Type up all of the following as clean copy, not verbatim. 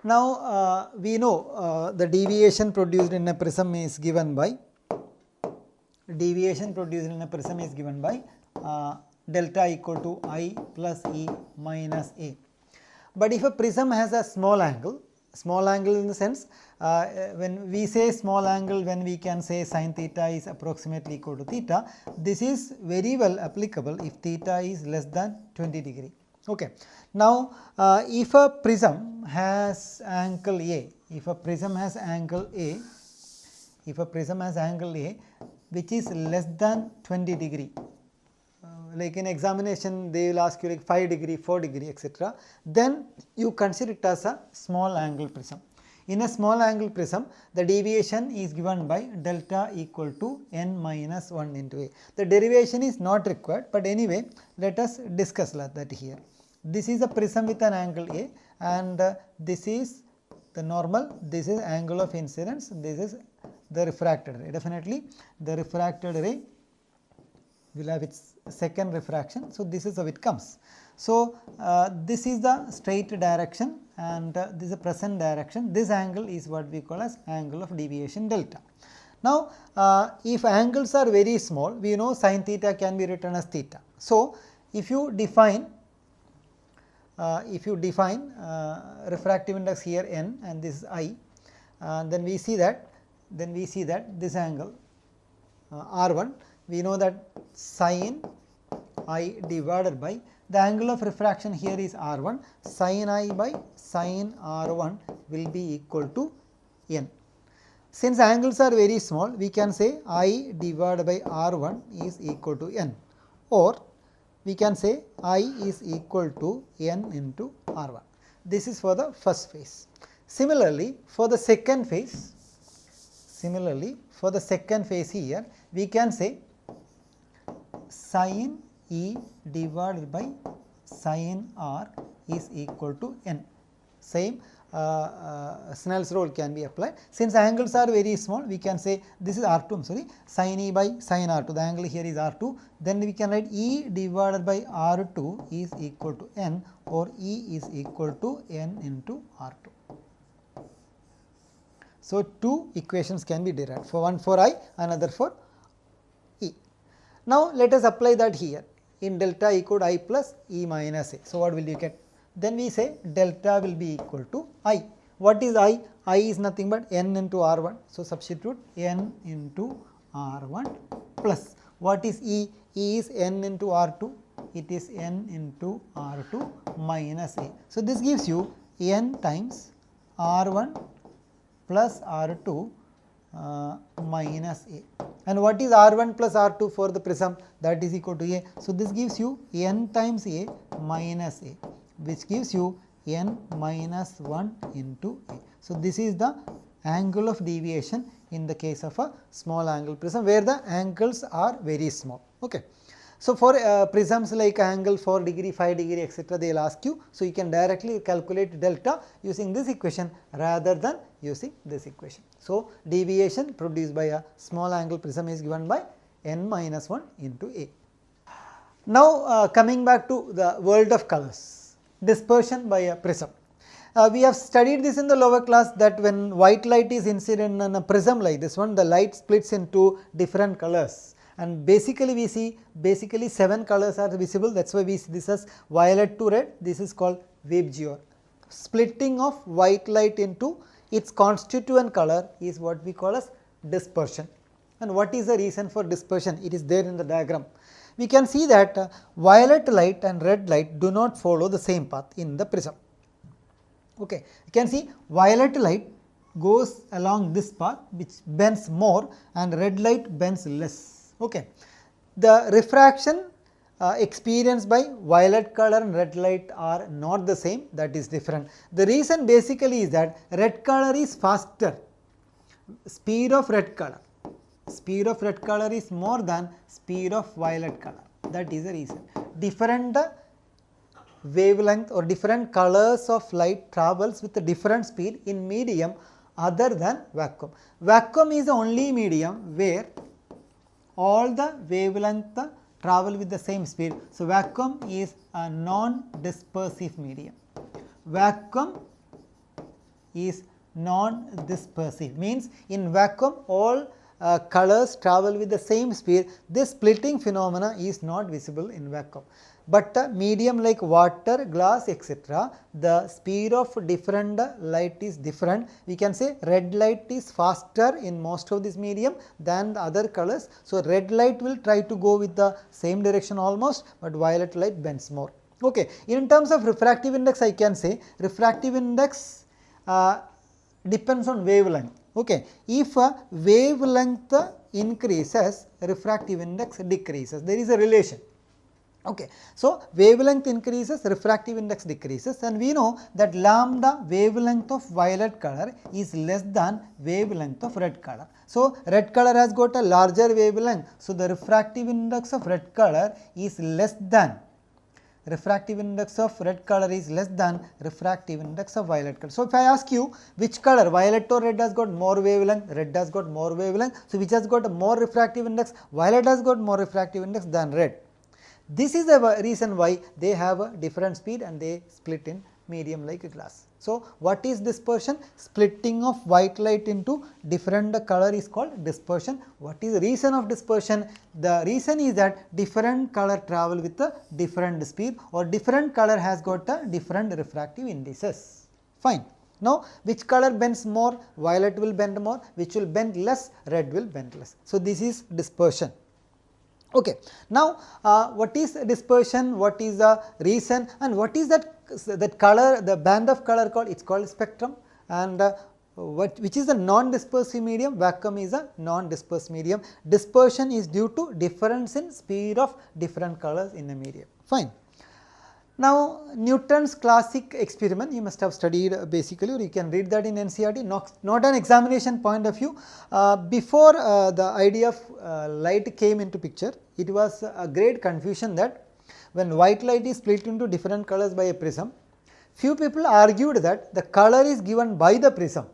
Now we know the deviation produced in a prism is given by delta equal to I plus E minus A. But if a prism has a small angle in the sense when we say small angle, when we can say sin theta is approximately equal to theta, this is very well applicable if theta is less than 20 degree. Okay. Now if a prism has angle A, which is less than 20 degree, like in examination they will ask you like 5 degree, 4 degree, etc., then you consider it as a small angle prism. In a small angle prism, the deviation is given by delta equal to n minus 1 into A. The derivation is not required, but anyway let us discuss that here. This is a prism with an angle A, and this is the normal, this is angle of incidence, this is the refracted ray. Definitely the refracted ray will have its second refraction. So, this is how it comes. So, this is the straight direction and this is the present direction. This angle is what we call as angle of deviation delta. Now, if angles are very small, we know sin theta can be written as theta. So, if you define refractive index here n and this is I, then we see that this angle R1, we know that sin I divided by the angle of refraction here is R1, sin I by sin R1 will be equal to n. Since angles are very small, we can say I divided by R1 is equal to n, or we can say I is equal to n into R1. This is for the first phase. Similarly, for the second phase, here we can say sin E divided by sin R is equal to n. Same Snell's rule can be applied. Since angles are very small, we can say this is R2, I am sorry, sin E by sin R2, the angle here is R2, then we can write E divided by R2 is equal to n, or E is equal to n into R2. So, two equations can be derived, for one for I, another for E. Now, let us apply that here in delta equal to I plus E minus A. So, what will you get? Then we say delta will be equal to I. What is I? I is nothing but n into R1. So, substitute n into R1 plus what is E? E is n into R2. It is n into R2 minus A. So, this gives you n times R1 plus R2 minus A. And what is R1 plus R2 for the prism? That is equal to A. So, this gives you n times A minus A, which gives you n minus 1 into A. So, this is the angle of deviation in the case of a small angle prism, where the angles are very small. Okay. So, for prisms like angle 4 degree, 5 degree, etc., they will ask you. So, you can directly calculate delta using this equation rather than using this equation. So, deviation produced by a small angle prism is given by n minus 1 into A. Now, coming back to the world of colors, dispersion by a prism. We have studied this in the lower class, that when white light is incident on a prism like this one, the light splits into different colors, and basically we see 7 colors are visible. That is why we see this as violet to red. This is called Weber. Splitting of white light into its constituent color is what we call as dispersion. And what is the reason for dispersion? It is there in the diagram. We can see that violet light and red light do not follow the same path in the prism. Okay. You can see violet light goes along this path, which bends more, and red light bends less. Okay. The refraction experienced by violet color and red light are not the same, that is different. The reason basically is that red color is faster, speed of red color is more than speed of violet color, that is the reason. Different wavelength or different colors of light travels with a different speed in medium other than vacuum. Vacuum is the only medium where all the wavelength travel with the same speed. So, vacuum is a non-dispersive medium. Vacuum is non-dispersive, means in vacuum all colors travel with the same speed. This splitting phenomena is not visible in vacuum, but medium like water, glass, etc., the speed of different light is different. We can say red light is faster in most of this medium than the other colors. So, red light will try to go with the same direction almost, but violet light bends more. Okay. In terms of refractive index, I can say refractive index depends on wavelength. Okay. If wavelength increases, refractive index decreases. There is a relation. Okay. So, wavelength increases, refractive index decreases, and we know that lambda wavelength of violet color is less than wavelength of red color. So, red color has got a larger wavelength. So, the refractive index of red color is less than refractive index of red color is less than refractive index of violet color. So, if I ask you which color, violet or red has got more wavelength, red has got more wavelength. So, which has got a more refractive index, violet has got more refractive index than red. This is the reason why they have a different speed and they split in medium like glass. So, what is dispersion? Splitting of white light into different color is called dispersion. What is the reason of dispersion? The reason is that different color travel with a different speed, or different color has got a different refractive indices. Fine. Now, which color bends more? Violet will bend more, which will bend less? Red will bend less. So, this is dispersion. Okay. Now, what is dispersion, what is the reason, and what is that color, the band of color called? It is called spectrum, and which is a non-dispersive medium? Vacuum is a non-dispersive medium. Dispersion is due to difference in speed of different colors in a medium. Fine. Now, Newton's classic experiment you must have studied basically, or you can read that in NCERT, not an examination point of view. Before the idea of light came into picture, it was a great confusion that when white light is split into different colors by a prism, few people argued that the color is given by the prism.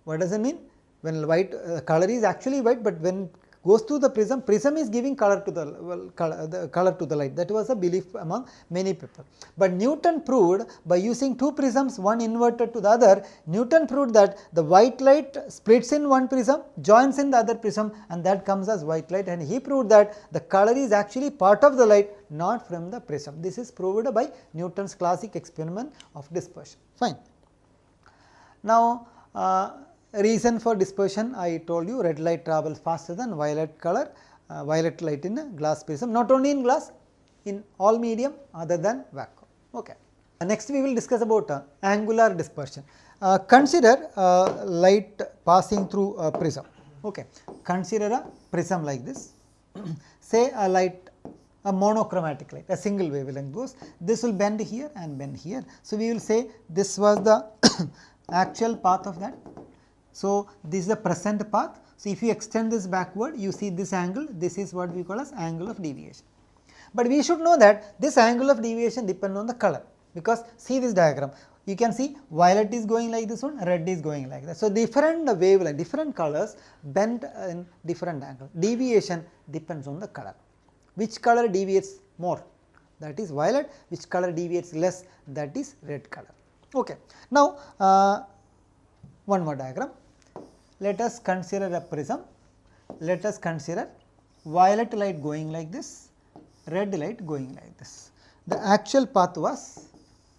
What does it mean? When white color is actually white, but when goes to the prism, prism is giving color to the light. That was a belief among many people. But Newton proved by using two prisms, one inverted to the other, Newton proved that the white light splits in one prism, joins in the other prism, and that comes as white light, and he proved that the color is actually part of the light, not from the prism. This is proved by Newton's classic experiment of dispersion. Fine. Now, reason for dispersion, I told you red light travels faster than violet color, violet light in a glass prism, not only in glass, in all medium other than vacuum. Okay. Next we will discuss about angular dispersion. Consider light passing through a prism. Okay. Consider a prism like this, say a light, a monochromatic light, a single wavelength goes, this will bend here and bend here. So, we will say this was the actual path of that. So, this is the present path. So, if you extend this backward, you see this angle, this is what we call as angle of deviation. But we should know that this angle of deviation depends on the color, because see this diagram, you can see violet is going like this one, red is going like that. So, different wavelength, different colors bend in different angle. Deviation depends on the color. Which color deviates more? That is violet. Which color deviates less? That is red color. Okay. Now, one more diagram. Let us consider a prism. Let us consider violet light going like this, red light going like this. The actual path was,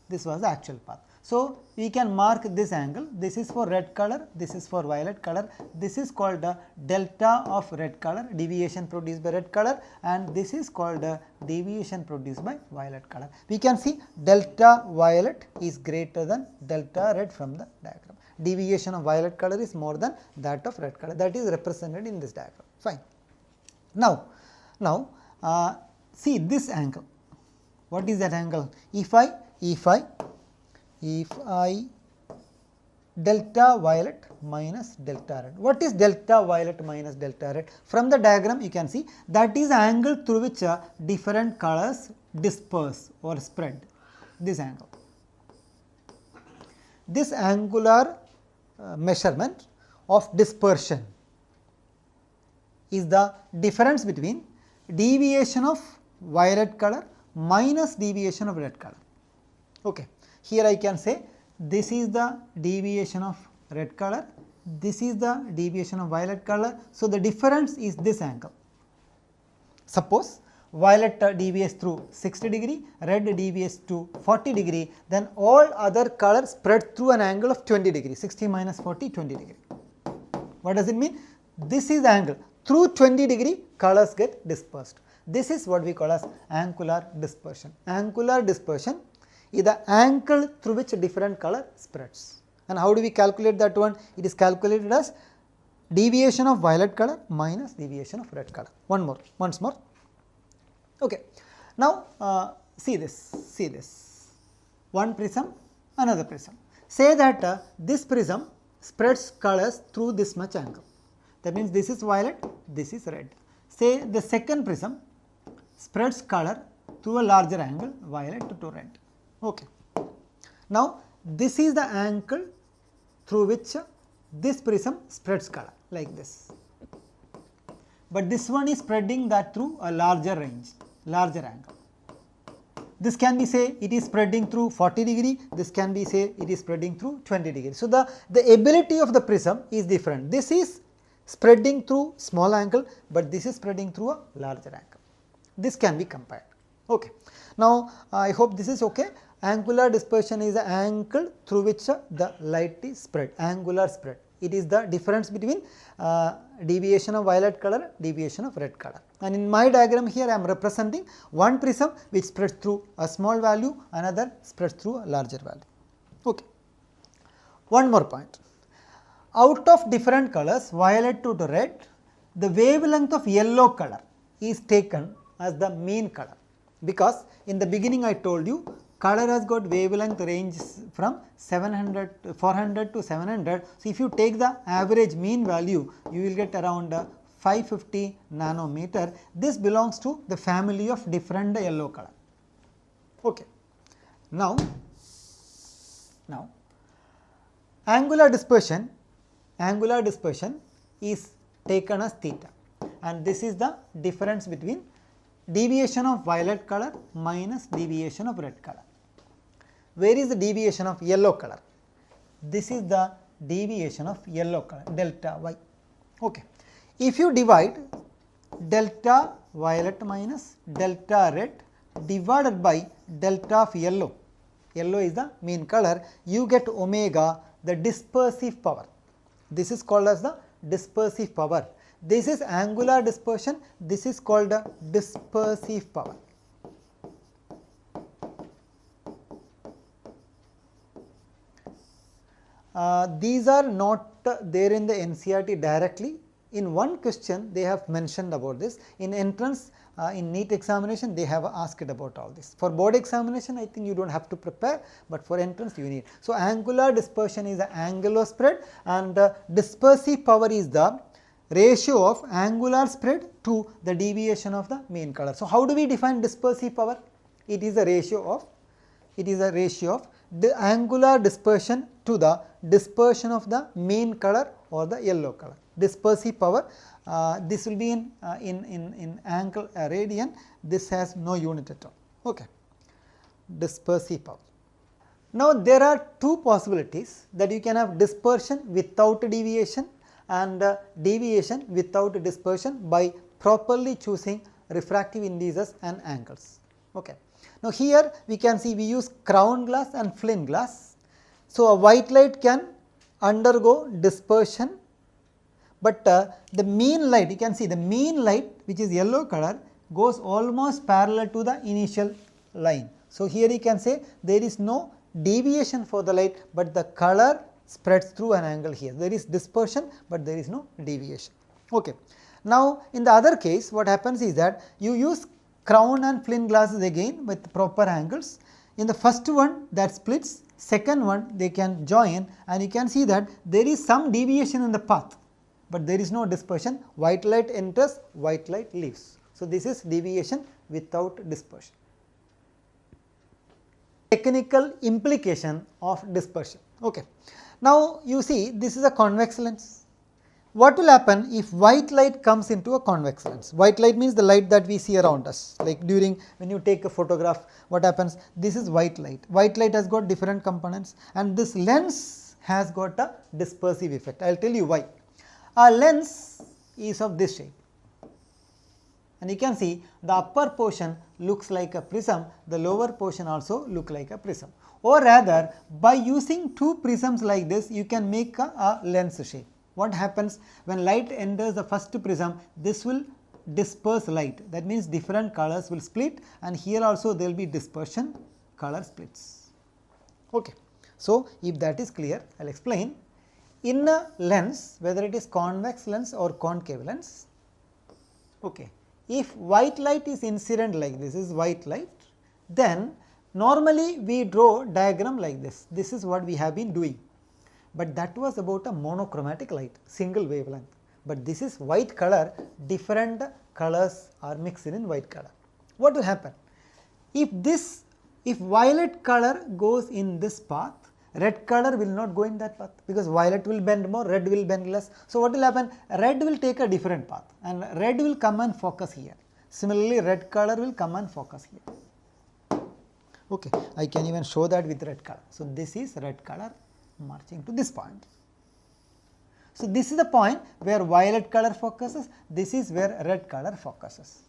this was the actual path. So, we can mark this angle, this is for red color, this is for violet color, this is called the delta of red color, deviation produced by red color, and this is called the deviation produced by violet color. We can see delta violet is greater than delta red from the diagram. Deviation of violet color is more than that of red color, that is represented in this diagram. Fine. Now, see this angle. What is that angle? If I delta violet minus delta red. What is delta violet minus delta red? From the diagram you can see that is angle through which different colors disperse or spread. This angle. This angular measurement of dispersion is the difference between deviation of violet color minus deviation of red color. Okay. Here I can say this is the deviation of red color, this is the deviation of violet color. So, the difference is this angle. Suppose violet deviates through 60 degree, red deviates to 40 degree, then all other colors spread through an angle of 20 degree, 60 minus 40, 20 degree. What does it mean? This is the angle. Through 20 degree colors get dispersed. This is what we call as angular dispersion. Angular dispersion is the angle through which a different color spreads. And how do we calculate that one? It is calculated as deviation of violet color minus deviation of red color. Once more. Okay. Now, see this. One prism, another prism. Say that this prism spreads colors through this much angle. That means this is violet, this is red. Say the second prism spreads color through a larger angle, violet to red. Okay. Now, this is the angle through which this prism spreads color like this. But this one is spreading that through a larger range, larger angle. This can be say it is spreading through 40 degree, this can be say it is spreading through 20 degree. So, the ability of the prism is different. This is spreading through small angle, but this is spreading through a larger angle. This can be compared. Okay. Now, I hope this is okay. Angular dispersion is the angle through which the light is spread, angular spread. It is the difference between deviation of violet color, deviation of red color. And in my diagram here I am representing one prism which spreads through a small value, another spreads through a larger value. Okay. One more point. Out of different colors, violet to red, the wavelength of yellow color is taken as the mean color, because in the beginning I told you color has got wavelength range from 400 to 700. So, if you take the average mean value, you will get around 550 nanometer. This belongs to the family of different yellow color. Okay. Now angular dispersion is taken as theta, and this is the difference between deviation of violet color minus deviation of red color. Where is the deviation of yellow color? This is the deviation of yellow color, delta y. Okay. If you divide delta violet minus delta red divided by delta of yellow, yellow is the mean color, you get omega, the dispersive power. This is called as the dispersive power. This is angular dispersion, this is called the dispersive power. These are not there in the NCERT directly. In one question they have mentioned about this. In entrance, in NEET examination they have asked about all this. For board examination I think you do not have to prepare, but for entrance you need. So, angular dispersion is the angular spread, and dispersive power is the ratio of angular spread to the deviation of the mean color. So, how do we define dispersive power? It is a ratio of the angular dispersion to the dispersion of the mean color or the yellow color. Dispersive power, this will be in angle radian, this has no unit at all. Okay. Dispersive power. Now, there are two possibilities, that you can have dispersion without deviation and deviation without dispersion by properly choosing refractive indices and angles. Okay. Now, here we can see we use crown glass and flint glass. So, a white light can undergo dispersion, but the mean light, you can see the mean light which is yellow color goes almost parallel to the initial line. So, here you can say there is no deviation for the light, but the color spreads through an angle here. There is dispersion, but there is no deviation. Okay. Now, in the other case what happens is that you use crown and flint glasses again with proper angles. In the first one that splits, second one they can join, and you can see that there is some deviation in the path, but there is no dispersion. White light enters, white light leaves. So, this is deviation without dispersion. Technical implication of dispersion. Okay. Now, you see this is a convex lens. what will happen if white light comes into a convex lens? White light means the light that we see around us, like during when you take a photograph, what happens? This is white light. White light has got different components, and this lens has got a dispersive effect. I will tell you why. A lens is of this shape, and you can see the upper portion looks like a prism, the lower portion also look like a prism, or rather by using two prisms like this you can make a lens shape. What happens when light enters the first prism? This will disperse light, that means different colors will split, and here also there will be dispersion, color splits. Okay. So, if that is clear, I will explain. In a lens, whether it is convex lens or concave lens, okay, if white light is incident like this is white light, then normally we draw diagram like this. This is what we have been doing, but that was about a monochromatic light, single wavelength. But this is white color, different colors are mixed in white color. What will happen? If violet color goes in this path, red color will not go in that path, because violet will bend more, red will bend less. So, what will happen? Red will take a different path, and red will come and focus here. Similarly, red color will come and focus here. Okay, I can even show that with red color. So, this is red color marching to this point. So, this is the point where violet color focuses, this is where red color focuses.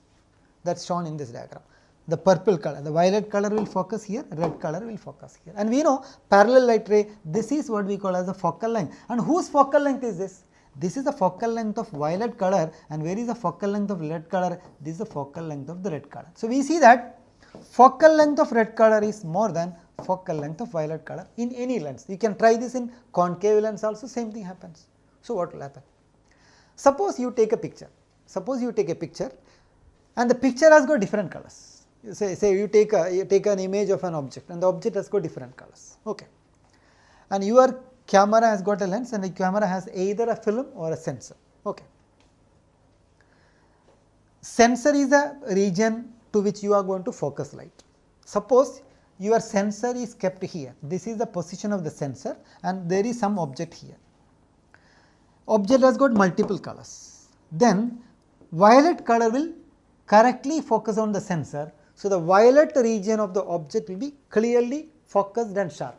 That is shown in this diagram. The purple color, the violet color will focus here, red color will focus here. And we know parallel light ray, this is what we call as the focal length. And whose focal length is this? This is the focal length of violet color, and where is the focal length of red color? This is the focal length of the red color. So, we see that focal length of red color is more than focal length of violet color in any lens. You can try this in concave lens also, same thing happens. So, what will happen? Suppose you take a picture, and the picture has got different colors. Say you take an image of an object, and the object has got different colors, okay. And your camera has got a lens, and the camera has either a film or a sensor, okay. Sensor is a region to which you are going to focus light. Suppose your sensor is kept here, this is the position of the sensor, and there is some object here. Object has got multiple colors, then violet color will correctly focus on the sensor. So, the violet region of the object will be clearly focused and sharp,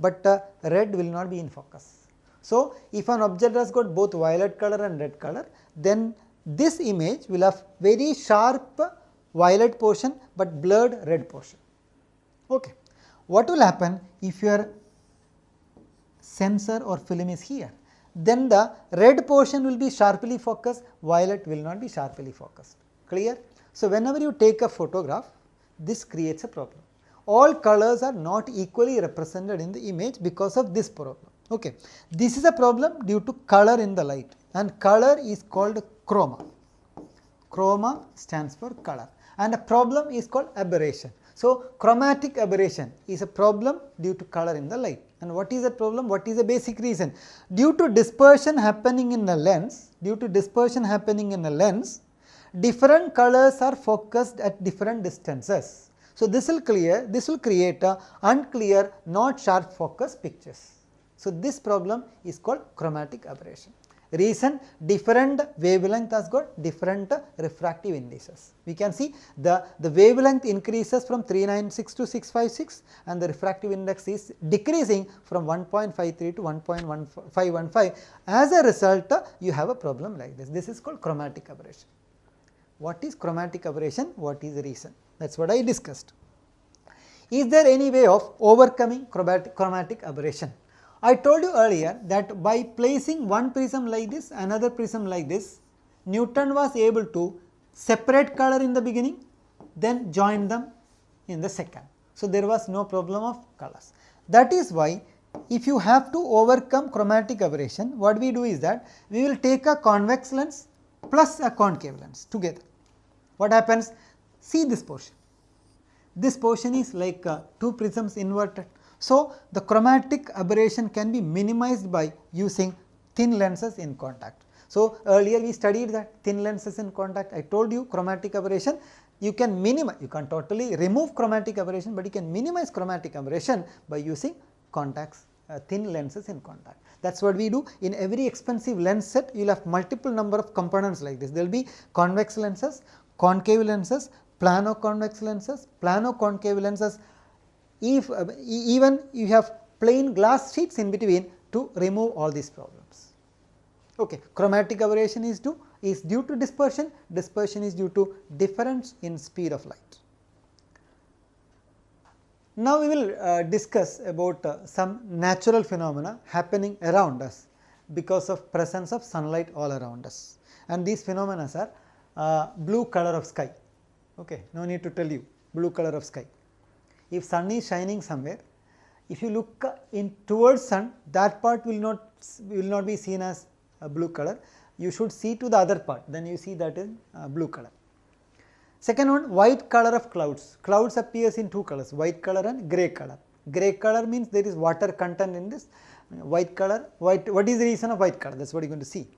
but red will not be in focus. So, if an object has got both violet color and red color, then this image will have very sharp violet portion, but blurred red portion. Okay. What will happen if your sensor or film is here? Then the red portion will be sharply focused, violet will not be sharply focused. Clear? So, whenever you take a photograph, this creates a problem. All colors are not equally represented in the image because of this problem. Okay. This is a problem due to color in the light, and color is called chroma. Chroma stands for color, and a problem is called aberration. So, chromatic aberration is a problem due to color in the light. And what is the problem? What is the basic reason? Due to dispersion happening in a lens, different colors are focused at different distances. So, this will create a unclear, not sharp focus pictures. So, this problem is called chromatic aberration. Reason, different wavelength has got different refractive indices. We can see the wavelength increases from 396 to 656, and the refractive index is decreasing from 1.53 to 1.515. As a result, you have a problem like this. This is called chromatic aberration. What is chromatic aberration? What is the reason? That is what I discussed. Is there any way of overcoming chromatic aberration? I told you earlier that by placing one prism like this, another prism like this, Newton was able to separate color in the beginning, then join them in the second. So, there was no problem of colors. That is why if you have to overcome chromatic aberration, what we do is that we will take a convex lens plus a concave lens together. What happens? See this portion. This portion is like two prisms inverted. So, the chromatic aberration can be minimized by using thin lenses in contact. So, earlier we studied that thin lenses in contact. I told you chromatic aberration, you can minimize, you can totally remove chromatic aberration, but you can minimize chromatic aberration by using contacts thin lenses in contact. That is what we do. In every expensive lens set, you will have multiple number of components like this. There will be convex lenses, concave lenses, plano-convex lenses, plano-concave lenses. If even you have plain glass sheets in between to remove all these problems. Okay. Chromatic aberration is due to dispersion. Dispersion is due to difference in speed of light. Now, we will discuss about some natural phenomena happening around us because of presence of sunlight all around us, and these phenomena are blue color of sky. Okay. No need to tell you, blue color of sky. If sun is shining somewhere, if you look in towards sun, that part will not be seen as a blue color. You should see to the other part, then you see that is blue color. Second one, white color of clouds. Clouds appears in two colors, white color and grey color. Grey color means there is water content in this. White color, what is the reason of white color? That is what you are going to see.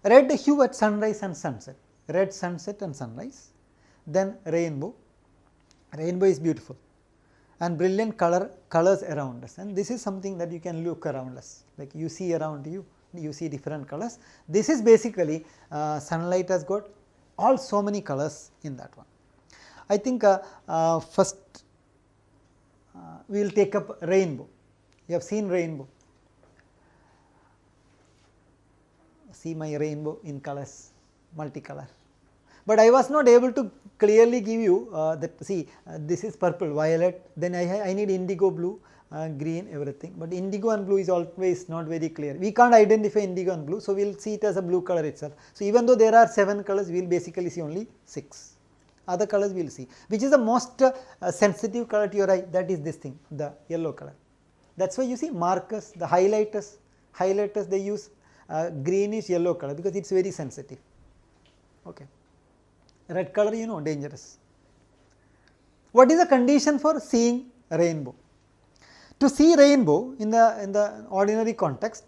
Red hue at sunrise and sunset, red sunset and sunrise. Then rainbow. Rainbow is beautiful and brilliant colors around us, and this is something that you can look around us, like you see around you, you see different colors. This is basically sunlight has got all so many colors in that one. I think first we will take up rainbow. You have seen rainbow. See my rainbow in colors, multicolor. But I was not able to clearly give you that, see this is purple, violet, then I need indigo blue, green, everything, but indigo and blue is always not very clear. We can't identify indigo and blue, so we will see it as a blue color itself. So, even though there are 7 colors, we will basically see only 6. Other colors we will see. Which is the most sensitive color to your eye? That is this thing, the yellow color. That is why you see markers, the highlighters they use greenish yellow color because it is very sensitive. Okay. Red color, you know, dangerous. What is the condition for seeing rainbow? To see rainbow in the ordinary context,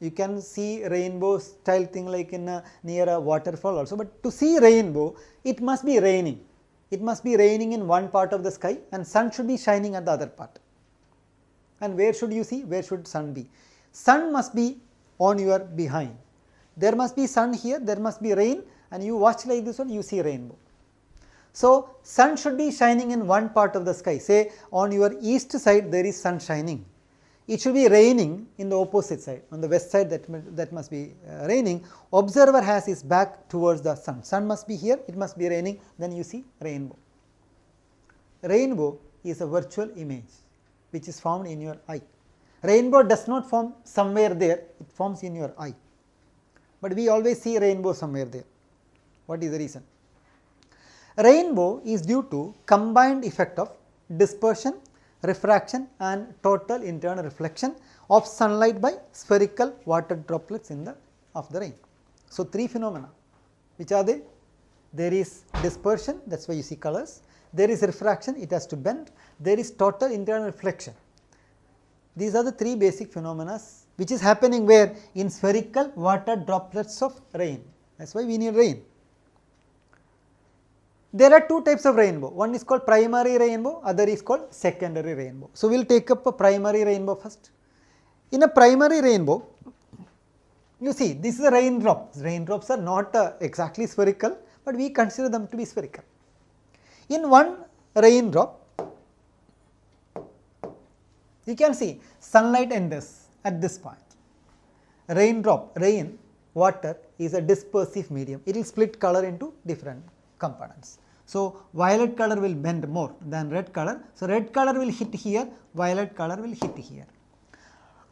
you can see rainbow style thing like in near a waterfall also, but to see rainbow, it must be raining. It must be raining in one part of the sky and sun should be shining at the other part. And where should you see? Where should sun be? Sun must be on your behind. There must be sun here, there must be rain, and you watch like this one, you see rainbow. So, sun should be shining in one part of the sky, say on your east side there is sun shining. It should be raining in the opposite side, on the west side that must be raining. Observer has his back towards the sun. Sun must be here, it must be raining, then you see rainbow. Rainbow is a virtual image which is found in your eye. Rainbow does not form somewhere there, it forms in your eye. But we always see rainbow somewhere there. What is the reason? Rainbow is due to combined effect of dispersion, refraction and total internal reflection of sunlight by spherical water droplets in the of the rain. So, 3 phenomena, which are they? There is dispersion, that is why you see colors. There is refraction, it has to bend. There is total internal reflection. These are the 3 basic phenomena which is happening where? In spherical water droplets of rain. That is why we need rain. There are 2 types of rainbow, one is called primary rainbow, other is called secondary rainbow. So, we will take up a primary rainbow first. In a primary rainbow, you see this is a raindrop. Raindrops are not exactly spherical, but we consider them to be spherical. In one raindrop, you can see sunlight enters at this point. Raindrop, rain, water is a dispersive medium, it will split color into different components. So, violet color will bend more than red color. So, red color will hit here, violet color will hit here.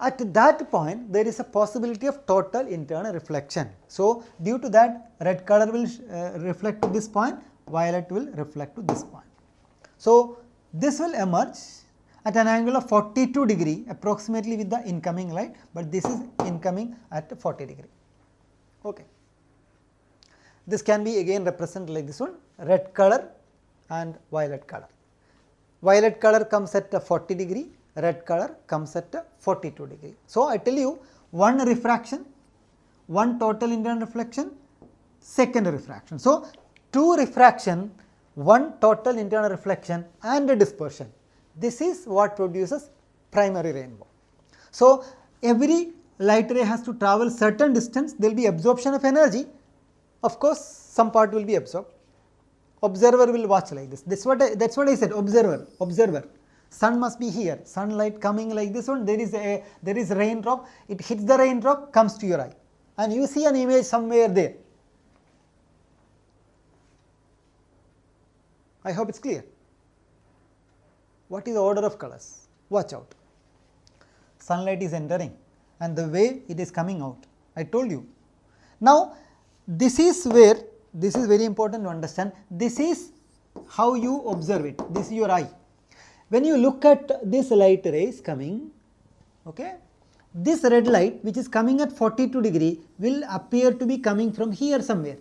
At that point, there is a possibility of total internal reflection. So, due to that, red color will reflect to this point, violet will reflect to this point. So, this will emerge at an angle of 42 degree approximately with the incoming light, but this is incoming at 40 degree. Okay. This can be again represented like this one, red color and violet color. Violet color comes at 40 degree, red color comes at 42 degree. So, I tell you one refraction, one total internal reflection, second refraction. So, 2 refraction, 1 total internal reflection and a dispersion. This is what produces primary rainbow. So, every light ray has to travel certain distance, there will be absorption of energy, of course some part will be absorbed. Observer will watch like this, that's what I said, observer. Sun must be here, sunlight coming like this one, there is raindrop, it hits the raindrop, comes to your eye and you see an image somewhere there. I hope it is clear. What is the order of colors? Watch out. Sunlight is entering and the way it is coming out, I told you. Now, this is where, this is very important to understand, this is how you observe it, this is your eye. When you look at this light rays coming, okay, this red light which is coming at 42 degree will appear to be coming from here somewhere.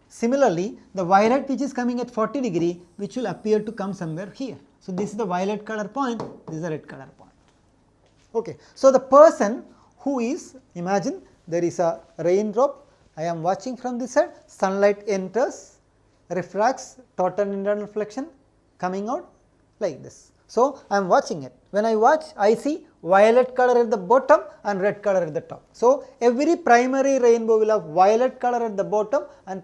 Similarly, the violet which is coming at 40 degree which will appear to come somewhere here. So, this is the violet color point, this is the red color point. Okay. So, the person who is, imagine there is a raindrop, I am watching from this side, sunlight enters, refracts, total internal reflection coming out like this. So, I am watching it. When I watch, I see violet color at the bottom and red color at the top. So, every primary rainbow will have violet color at the bottom and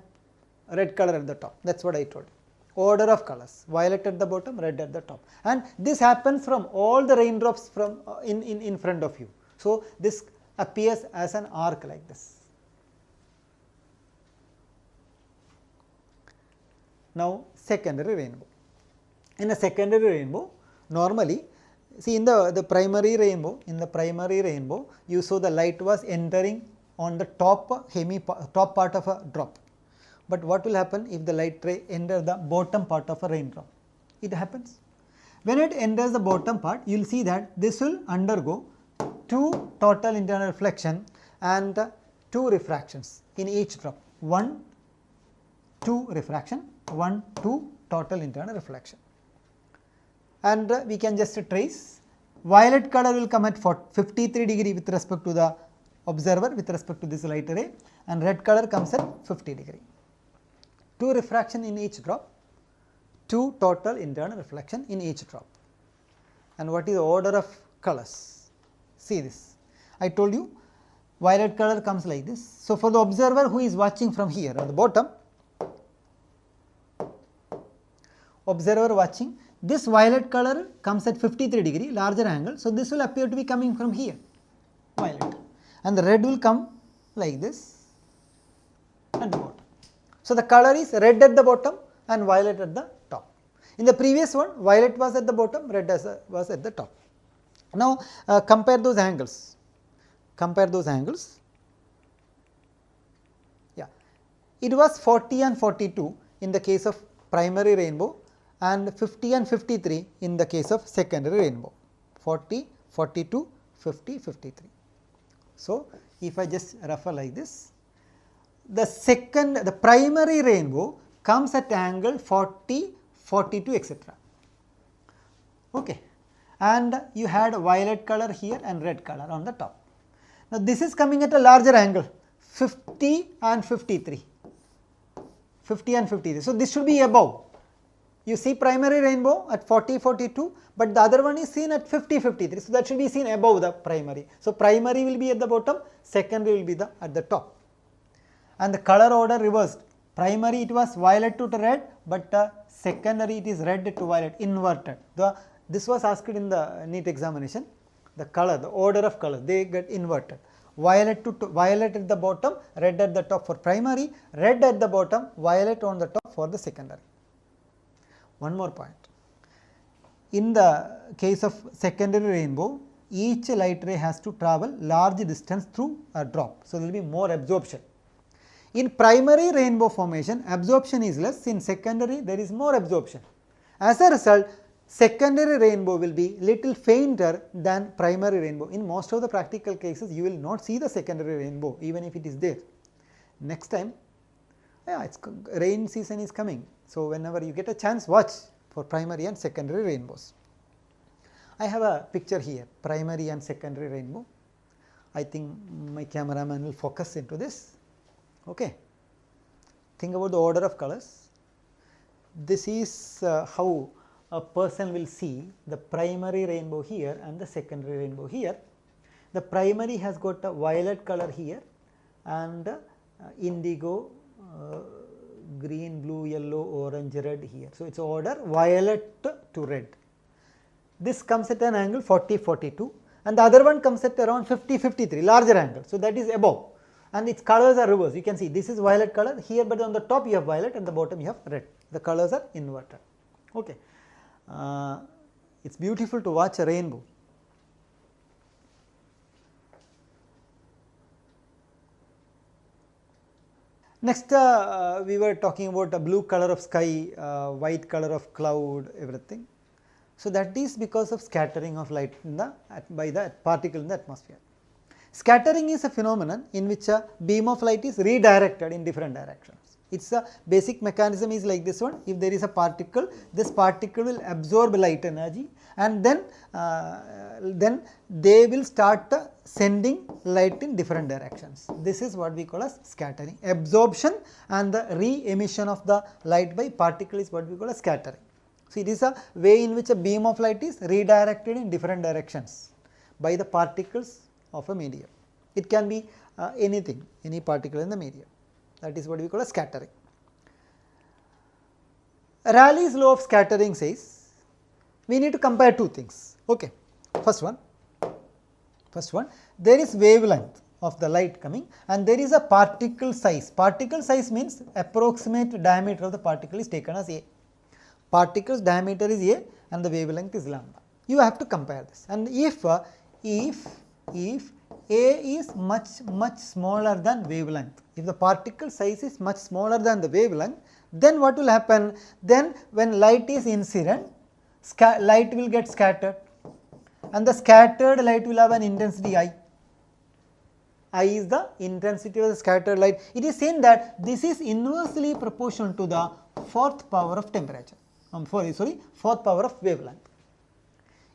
red color at the top, that is what I told you. Order of colors, violet at the bottom, red at the top, and this happens from all the raindrops from in front of you. So, this appears as an arc like this. Now, secondary rainbow. In a secondary rainbow, normally, see in the primary rainbow, you saw the light was entering on the top part of a drop. But what will happen if the light ray enters the bottom part of a raindrop? It happens. When it enters the bottom part, you will see that this will undergo 2 total internal reflection and 2 refractions in each drop. 1, 2 refraction, 1, 2 total internal reflection. And we can just trace, violet color will come at 53 degree with respect to the observer, with respect to this light ray, and red color comes at 50 degree. 2 refraction in each drop, 2 total internal reflection in each drop. And what is the order of colors? See this, I told you violet color comes like this. So, for the observer who is watching from here on the bottom, observer watching, this violet color comes at 53 degree, larger angle. So, this will appear to be coming from here, violet, and the red will come like this at the bottom. So, the color is red at the bottom and violet at the top. In the previous one, violet was at the bottom, red was at the top. Now, compare those angles. Yeah, it was 40 and 42 in the case of primary rainbow and 50 and 53 in the case of secondary rainbow. 40, 42, 50, 53. So, if I just refer like this, the primary rainbow comes at angle 40, 42, etc. Okay. And you had violet color here and red color on the top. Now, this is coming at a larger angle, 50 and 53, 50 and 53. So, this should be above. You see primary rainbow at 40, 42, but the other one is seen at 50, 53. So, that should be seen above the primary. So, primary will be at the bottom, secondary will be at the top. And the color order reversed. Primary it was violet to red, but secondary it is red to violet, inverted. This was asked in the NEET examination. The color, the order of colors, they get inverted. Violet at the bottom, red at the top for primary, red at the bottom, violet on the top for the secondary. One more point. In the case of secondary rainbow, each light ray has to travel large distance through a drop. So, there will be more absorption. In primary rainbow formation, absorption is less, in secondary there is more absorption. As a result, secondary rainbow will be little fainter than primary rainbow. In most of the practical cases, you will not see the secondary rainbow even if it is there. Next time, rain season is coming. So, whenever you get a chance, watch for primary and secondary rainbows. I have a picture here, primary and secondary rainbow. I think my cameraman will focus into this. Okay. Think about the order of colors. This is how a person will see the primary rainbow here and the secondary rainbow here. The primary has got a violet color here and indigo, green, blue, yellow, orange, red here. So, it is order violet to red. This comes at an angle 40-42 and the other one comes at around 50-53, larger angle. So, that is above and its colors are reversed. You can see this is violet color here, but on the top you have violet and the bottom you have red. The colors are inverted. Okay. It is beautiful to watch a rainbow. Next, we were talking about the blue color of sky, white color of cloud, everything. So, that is because of scattering of light in the by the particle in the atmosphere. Scattering is a phenomenon in which a beam of light is redirected in different directions. Its a basic mechanism is like this one. If there is a particle, this particle will absorb light energy and then they will start sending light in different directions. This is what we call as scattering. Absorption and the re-emission of the light by particle is what we call as scattering. So, it is a way in which a beam of light is redirected in different directions by the particles of a medium. It can be anything, any particle in the medium. That is what we call as scattering. Rayleigh's law of scattering says we need to compare two things. Okay. First one, there is wavelength of the light coming and there is a particle size. Particle size means approximate diameter of the particle is taken as A. Particle's diameter is A and the wavelength is lambda. You have to compare this, and if A is much smaller than wavelength, if the particle size is much smaller than the wavelength, then what will happen? Then when light is incident, light will get scattered and the scattered light will have an intensity I. I is the intensity of the scattered light. It is seen that this is inversely proportional to the fourth power of temperature. Fourth power of wavelength.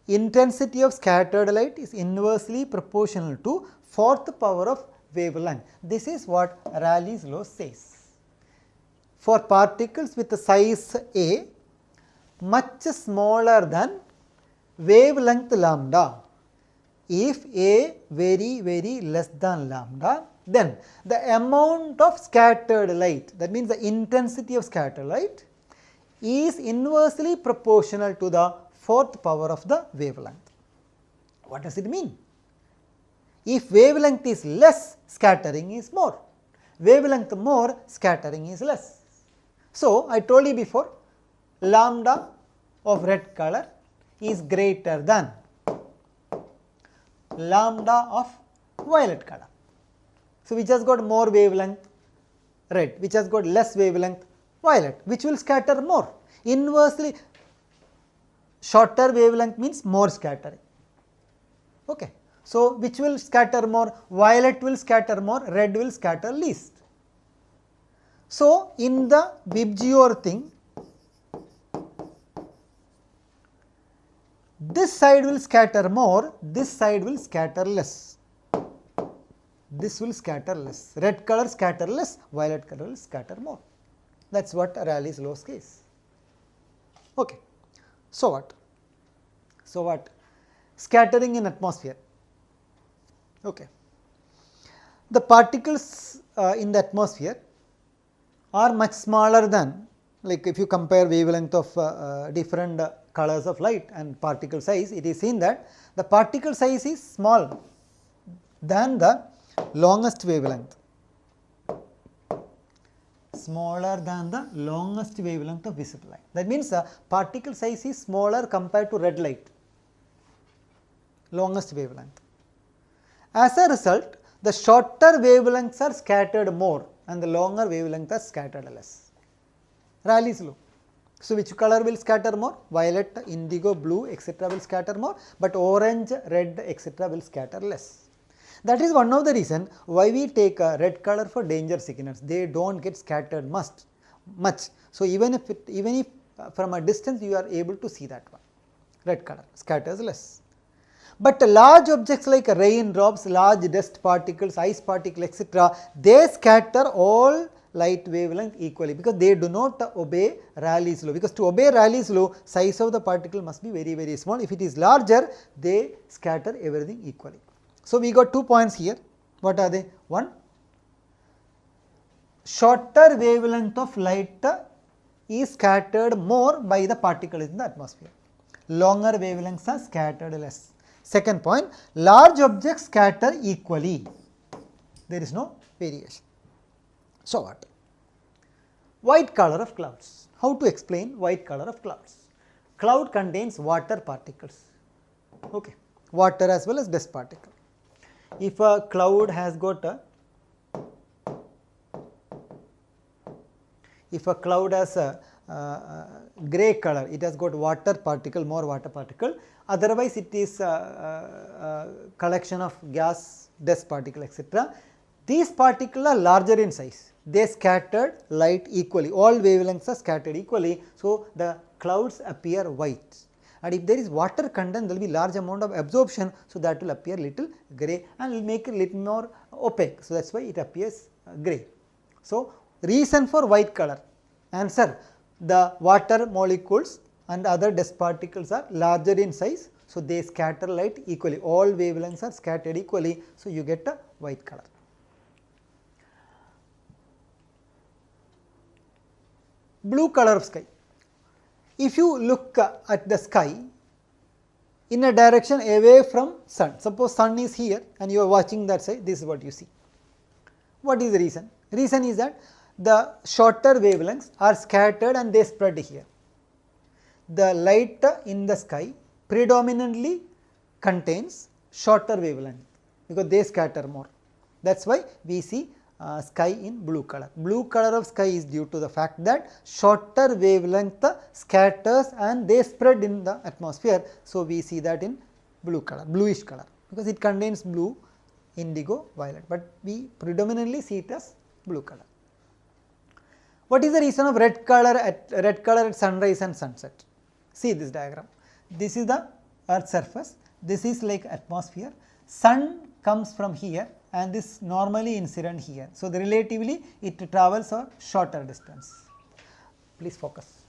Intensity of scattered light is inversely proportional to fourth power of wavelength. This is what Rayleigh's law says. For particles with a size A much smaller than wavelength lambda, if A very less than lambda, then the amount of scattered light, that means the intensity of scattered light, is inversely proportional to the fourth power of the wavelength. What does it mean? If wavelength is less, scattering is more. Wavelength more, scattering is less. So, I told you before, lambda of red color is greater than lambda of violet color. So, which has got more wavelength? Red. Which has got less wavelength? Violet. Which will scatter more? Inversely, shorter wavelength means more scattering. Okay. So, which will scatter more? Violet will scatter more, red will scatter least. So, in the Vibgyor thing, this side will scatter more, this side will scatter less. This will scatter less. Red color scatter less, violet color will scatter more. That is what Rayleigh's law says. Okay. So what? Scattering in atmosphere. Okay. The particles in the atmosphere are much smaller than, like if you compare wavelength of different colors of light and particle size, it is seen that the particle size is small than the longest wavelength. Smaller than the longest wavelength of visible light. That means the particle size is smaller compared to red light, longest wavelength. As a result, the shorter wavelengths are scattered more and the longer wavelengths are scattered less. Rayleigh's law. So, which color will scatter more? Violet, indigo, blue, etc. will scatter more, but orange, red, etc. will scatter less. That is one of the reason why we take a red color for danger signals. They do not get scattered much. So, even if from a distance you are able to see that one, red color scatters less. But large objects like raindrops, large dust particles, ice particles, etc., they scatter all light wavelength equally, because they do not obey Rayleigh's law, because to obey Rayleigh's law size of the particle must be very, very small. If it is larger, they scatter everything equally. So, we got 2 points here. What are they? One, shorter wavelength of light is scattered more by the particles in the atmosphere. Longer wavelengths are scattered less. Second point, large objects scatter equally. There is no variation. So what? White color of clouds. How to explain white color of clouds? Cloud contains water particles. Okay, water as well as dust particle. If a cloud has got a grey color, it has got water particle, more water particle. Otherwise, it is a collection of gas, dust particle, etc. These particles are larger in size. They scattered light equally. All wavelengths are scattered equally. So, the clouds appear white. And if there is water content, there will be large amount of absorption. So, that will appear little grey and will make it little more opaque. So, that is why it appears grey. So, reason for white color. Answer: the water molecules and other dust particles are larger in size. So, they scatter light equally. All wavelengths are scattered equally. So, you get a white color. Blue color of sky. If you look at the sky in a direction away from sun, suppose sun is here and you are watching that side, this is what you see. What is the reason? Reason is that the shorter wavelengths are scattered and they spread here. The light in the sky predominantly contains shorter wavelength because they scatter more. That is why we see sky in blue color. Blue color of sky is due to the fact that shorter wavelength scatters and they spread in the atmosphere. So, we see that in blue color, bluish color, because it contains blue, indigo, violet, but we predominantly see it as blue color. What is the reason of red color at sunrise and sunset? See this diagram. This is the earth surface, this is like atmosphere, sun comes from here and this normally incident here. So, the relatively it travels a shorter distance. Please focus.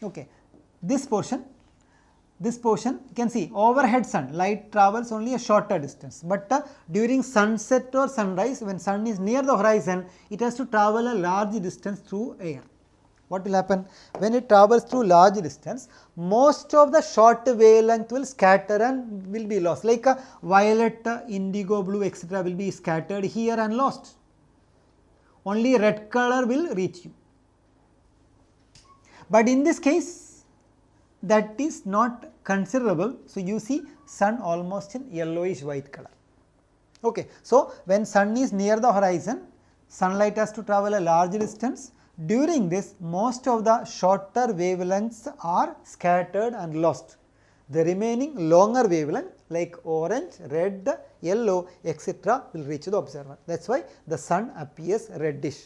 Okay. This portion you can see overhead sun, light travels only a shorter distance, but during sunset or sunrise, when sun is near the horizon, it has to travel a large distance through air. What will happen? When it travels through large distance, most of the short wavelength will scatter and will be lost, like violet, indigo, blue, etc. will be scattered here and lost. Only red color will reach you. But in this case, that is not considerable. So, you see sun almost in yellowish white color. Okay. So, when sun is near the horizon, sunlight has to travel a large distance. During this, most of the shorter wavelengths are scattered and lost. The remaining longer wavelength like orange, red, yellow, etc. will reach the observer. That is why the sun appears reddish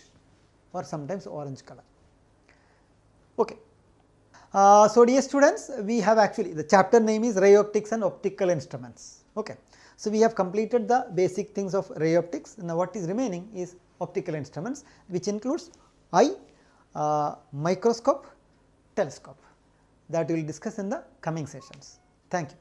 or sometimes orange color. Okay. So, dear students, we have actually, the chapter name is Ray Optics and Optical Instruments. Okay. So, we have completed the basic things of ray optics. Now, what is remaining is optical instruments, which includes eye, microscope, telescope, that we will discuss in the coming sessions. Thank you.